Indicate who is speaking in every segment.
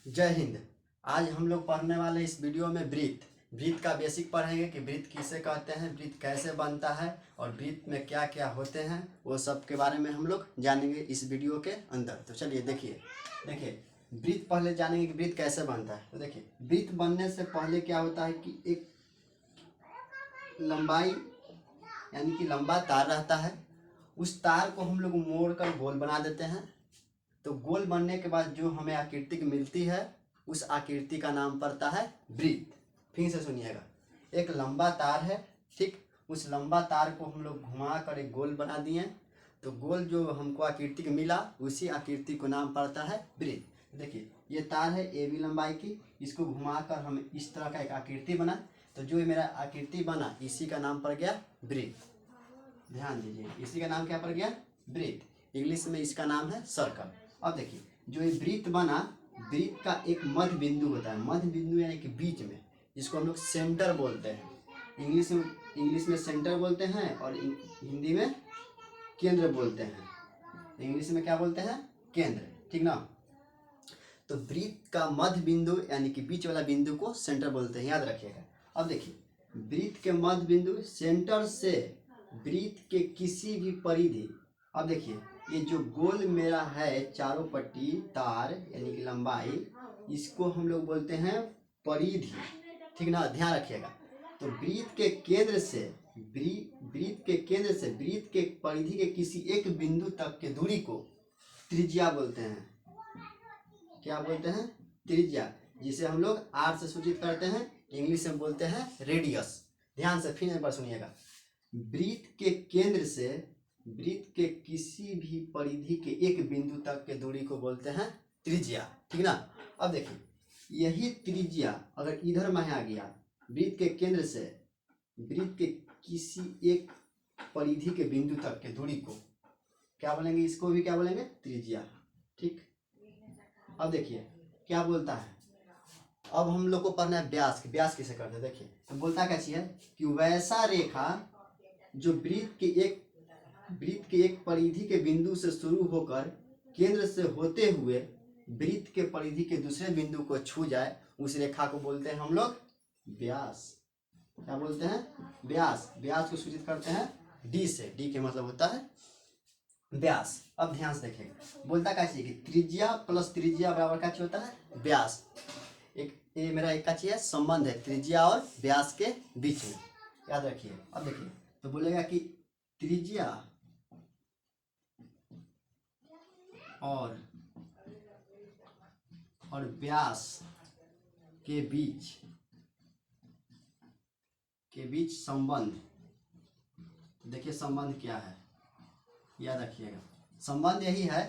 Speaker 1: जय हिंद। आज हम लोग पढ़ने वाले इस वीडियो में ब्रीथ का बेसिक पढ़ेंगे कि ब्रीथ किसे कहते हैं, ब्रीथ कैसे बनता है और ब्रीथ में क्या क्या होते हैं, वो सब के बारे में हम लोग जानेंगे इस वीडियो के अंदर। तो चलिए देखिए ब्रीथ पहले जानेंगे कि ब्रीथ कैसे बनता है। तो देखिए ब्रीथ बनने से पहले क्या होता है कि एक लंबाई यानी कि लंबा तार रहता है, उस तार को हम लोग मोड़ कर गोल बना देते हैं। तो गोल बनने के बाद जो हमें आकृति मिलती है उस आकृति का नाम पड़ता है ब्रीथ। फिर से सुनिएगा, एक लंबा तार है, ठीक, उस लंबा तार को हम लोग घुमा कर एक गोल बना दिए, तो गोल जो हमको आकृति मिला उसी आकृति को नाम पड़ता है ब्रीथ। देखिए ये तार है ए बी लंबाई की, इसको घुमाकर हम इस तरह का एक आकृति बना, तो जो मेरा आकृति बना इसी का नाम पड़ गया ब्रीथ। ध्यान दीजिए, इसी का नाम क्या पड़ गया ब्रीथ। इंग्लिश में इसका नाम है सर्कल। अब देखिए जो ये ब्रीथ बना, ब्रीथ का एक मध्य बिंदु होता है, मध्य बिंदु यानी कि बीच में, जिसको हम लोग सेंटर बोलते हैं। इंग्लिश में सेंटर बोलते हैं और हिंदी में केंद्र बोलते हैं। इंग्लिश में क्या बोलते हैं? केंद्र, ठीक ना। तो ब्रीथ का मध्य बिंदु यानी कि बीच वाला बिंदु को सेंटर बोलते हैं, याद रखिएगा। अब देखिए ब्रीथ के मध्य बिंदु सेंटर से ब्रीथ के किसी भी परिधि, अब देखिए ये जो गोल मेरा है चारों पट्टी तार यानी कि लंबाई, इसको हम लोग बोलते हैं परिधि, ठीक ना, ध्यान रखिएगा। तो ब्रीथ के केंद्र से ब्रीथ के परिधि के किसी एक बिंदु तक के दूरी को त्रिज्या बोलते हैं। क्या बोलते हैं? त्रिज्या, जिसे हम लोग आर से सूचित करते हैं, इंग्लिश में बोलते हैं रेडियस। ध्यान से फिर एक बार सुनिएगा, ब्रीथ के केंद्र से ब्रीथ के किसी भी परिधि के एक बिंदु तक के दूरी को बोलते हैं त्रिज्या, ठीक ना। अब देखिए यही त्रिज्या अगर इधर में आ गया, ब्रीथ के केंद्र से ब्रीथ के किसी एक परिधि के बिंदु तक के दूरी को क्या बोलेंगे? इसको भी क्या बोलेंगे? त्रिज्या, ठीक। अब देखिए क्या बोलता है, अब हम लोग को पढ़ना है व्यास। व्यास किसे करते हैं? देखिए तो बोलता कैसी है कि वैसा रेखा जो ब्रीथ के एक परिधि के बिंदु से शुरू होकर केंद्र से होते हुए ब्रीथ के परिधि के दूसरे बिंदु को छू जाए, उस रेखा को बोलते हैं हम लोग व्यास। क्या बोलते हैं? व्यास। व्यास को सूचित करते हैं डी से, डी के मतलब होता है व्यास। अब ध्यान से देखेंगे, बोलता क्या चाहिए कि त्रिज्या प्लस त्रिज्या बराबर क्या होता है? व्यास। एक ये मेरा एक का चाहिए संबंध है त्रिज्या और व्यास के बीच में, याद रखिए। अब देखिए तो बोलेगा कि त्रिज्या और व्यास के बीच संबंध। देखिए संबंध क्या है, याद रखिएगा। संबंध यही है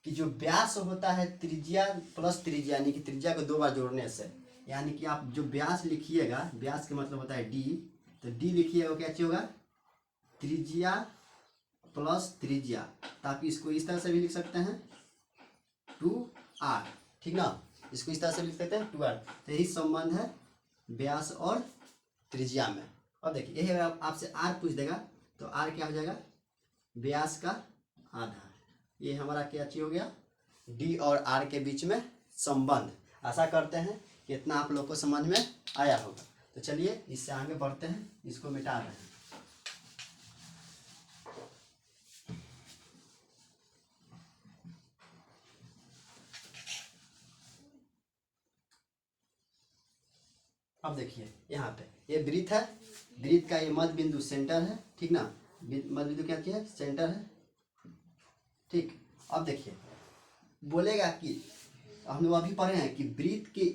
Speaker 1: कि जो व्यास होता है त्रिज्या प्लस त्रिज्या यानी कि त्रिज्या को दो बार जोड़ने से, यानी कि आप जो व्यास लिखिएगा, व्यास के मतलब होता है डी, तो डी लिखिएगा क्या चाहिए होगा? त्रिज्या प्लस त्रिज्या, ताकि इसको इस तरह से भी लिख सकते हैं 2r, ठीक ना। इसको इस तरह से लिख सकते हैं 2r। तो यही संबंध है व्यास और त्रिज्या में। अब देखिए यही अगर आपसे r पूछ देगा तो r क्या हो जाएगा? व्यास का आधा। ये हमारा क्या चीज हो गया? d और r के बीच में संबंध। आशा करते हैं कि इतना आप लोग को समझ में आया होगा। तो चलिए इससे आगे बढ़ते हैं, इसको मिटा रहे हैं। अब देखिए यहाँ पे ये ब्रीथ है, ब्रीथ का ये मध्य बिंदु सेंटर है, ठीक ना। मध्य बिंदु क्या है? सेंटर है, ठीक। अब देखिए बोलेगा कि हम लोग अभी पढ़े हैं कि ब्रीथ की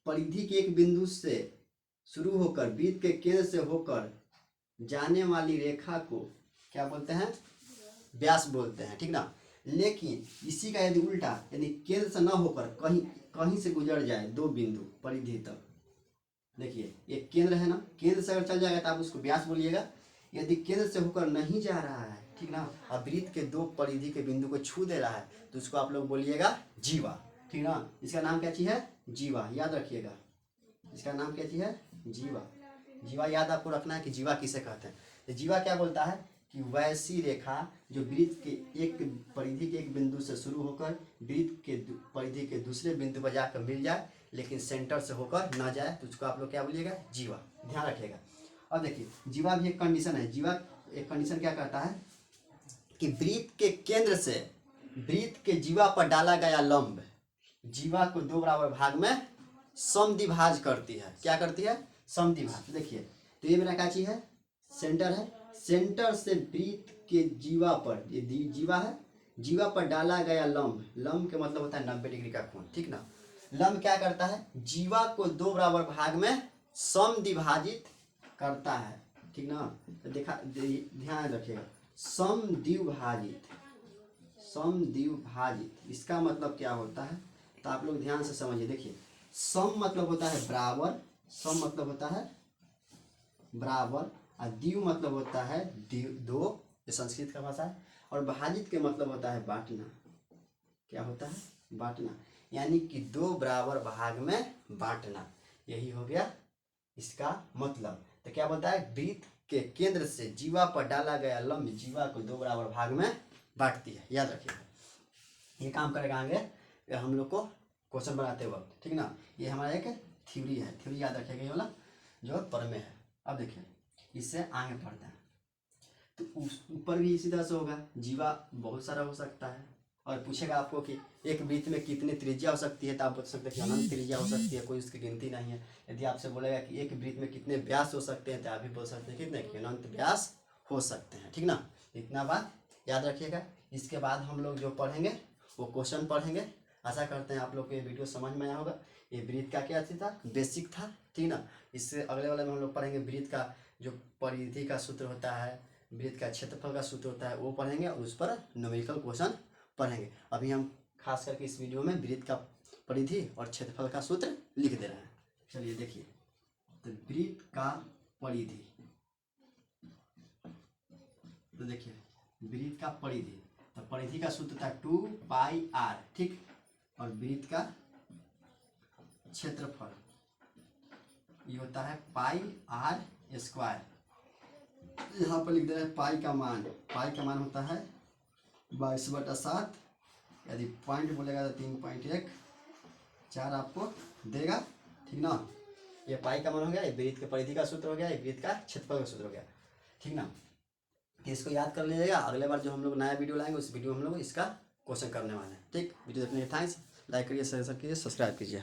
Speaker 1: परिधि के एक बिंदु से शुरू होकर ब्रीथ के केंद्र से होकर जाने वाली रेखा को क्या बोलते हैं? व्यास बोलते हैं, ठीक ना। लेकिन इसी का यदि उल्टा, यानी केंद्र से न होकर कहीं से गुजर जाए दो बिंदु परिधि तक, देखिए ये केंद्र है ना, केंद्र से अगर चल जाएगा तो आप उसको व्यास बोलिएगा। यदि केंद्र से होकर नहीं जा रहा है, ठीक ना, और ब्रीथ के दो परिधि के बिंदु को छू दे रहा है, तो उसको आप लोग बोलिएगा जीवा, ठीक ना। इसका नाम क्या चीज है? जीवा, याद रखिएगा। इसका नाम क्या चीज है? जीवा। जीवा याद आपको रखना है कि जीवा किसे कहते हैं। तो जीवा क्या बोलता है कि वैसी रेखा जो वृत्त के एक परिधि के एक बिंदु से शुरू होकर वृत्त के परिधि के दूसरे बिंदु पर जाकर मिल जाए लेकिन सेंटर से होकर ना जाए, तो उसको आप लोग क्या बोलिएगा, जीवा। ध्यान रखिएगा। अब देखिए जीवा भी एक कंडीशन है। जीवा एक कंडीशन क्या कहता है कि वृत्त के केंद्र से वृत्त के जीवा पर डाला गया लंब जीवा को दो बराबर भाग में समद्विभाज करती है। क्या करती है, समद्विभाज। देखिए तो ये मेरा क्या चीज है, सेंटर है। सेंटर से वृत्त के जीवा पर, ये जीवा है, जीवा पर डाला गया लंब, लंब के मतलब होता है 90 डिग्री का कोण, ठीक ना। लंब क्या करता है, जीवा को दो बराबर भाग में समद्विभाजित करता है, ठीक ना। तो ध्यान रखिएगा, समद्विभाजित, समद्विभाजित इसका मतलब क्या होता है, तो आप लोग ध्यान से समझिए। देखिए सम मतलब होता है बराबर, सम मतलब होता है बराबर, और द्वि मतलब होता है दो, ये संस्कृत का भाषा है, और भाजित के मतलब होता है बांटना। क्या होता है, बांटना, यानी कि दो बराबर भाग में बांटना, यही हो गया इसका मतलब। तो क्या बोलता है, वृत्त के केंद्र से जीवा पर डाला गया लंब जीवा को दो बराबर भाग में बांटती है। याद रखिएगा, ये काम करेगा आगे हम लोग को क्वेश्चन बनाते वक्त, ठीक ना। ये हमारा एक थ्योरी है, थ्योरी याद रखिएगा, ये वाला जो प्रमेय है। अब देखिए इससे आगे पढ़ते हैं, तो उस ऊपर भी इसी तरह से होगा, जीवा बहुत सारा हो सकता है, और पूछेगा आपको कि एक वृत्त में कितनी त्रिज्या हो सकती है, तो आप बता सकते हैं कि अनंत त्रिज्या हो सकती है, कोई उसकी गिनती नहीं है। यदि आपसे बोलेगा कि एक वृत्त में कितने व्यास हो सकते हैं, तो आप भी बोल सकते हैं कितने, कि अनंत व्यास हो सकते हैं, ठीक ना। इतना बात याद रखिएगा। इसके बाद हम लोग जो पढ़ेंगे वो क्वेश्चन पढ़ेंगे। आशा करते हैं आप लोग को ये वीडियो समझ में आया होगा। ये वृत्त का क्या था, बेसिक था, ठीक ना। इससे अगले वाले में हम लोग पढ़ेंगे वृत्त का जो परिधि का सूत्र होता है, वृत्त का क्षेत्रफल का सूत्र होता है, वो पढ़ेंगे, और उस पर न्यूमेरिकल क्वेश्चन पढ़ेंगे। अभी हम खास करके इस वीडियो में वृत्त का परिधि और क्षेत्रफल का सूत्र लिख दे रहे हैं। चलिए देखिए, तो वृत्त का परिधि, तो देखिए वृत्त का परिधि, तो परिधि का सूत्र था 2πr, ठीक, और वृत्त का क्षेत्रफल ये होता है πr²। यहाँ पर लिख दे रहे हैं पाई का मान, पाई का मान होता है 22/7, यदि पॉइंट बोलेगा तो 3.14 आपको देगा, ठीक ना। ये पाई का मान हो गया, ये वृत्त के परिधि का सूत्र हो गया, ये वृत्त का क्षेत्रफल का सूत्र हो गया, ठीक ना। तो इसको याद कर लीजिएगा, अगले बार जो हम लोग नया वीडियो लाएंगे उस वीडियो में हम लोग इसका क्वेश्चन करने वाले हैं, ठीक। वीडियो देखने के लिए थैंक्स, लाइक करिए, शेयर कीजिए, सब्सक्राइब कीजिए।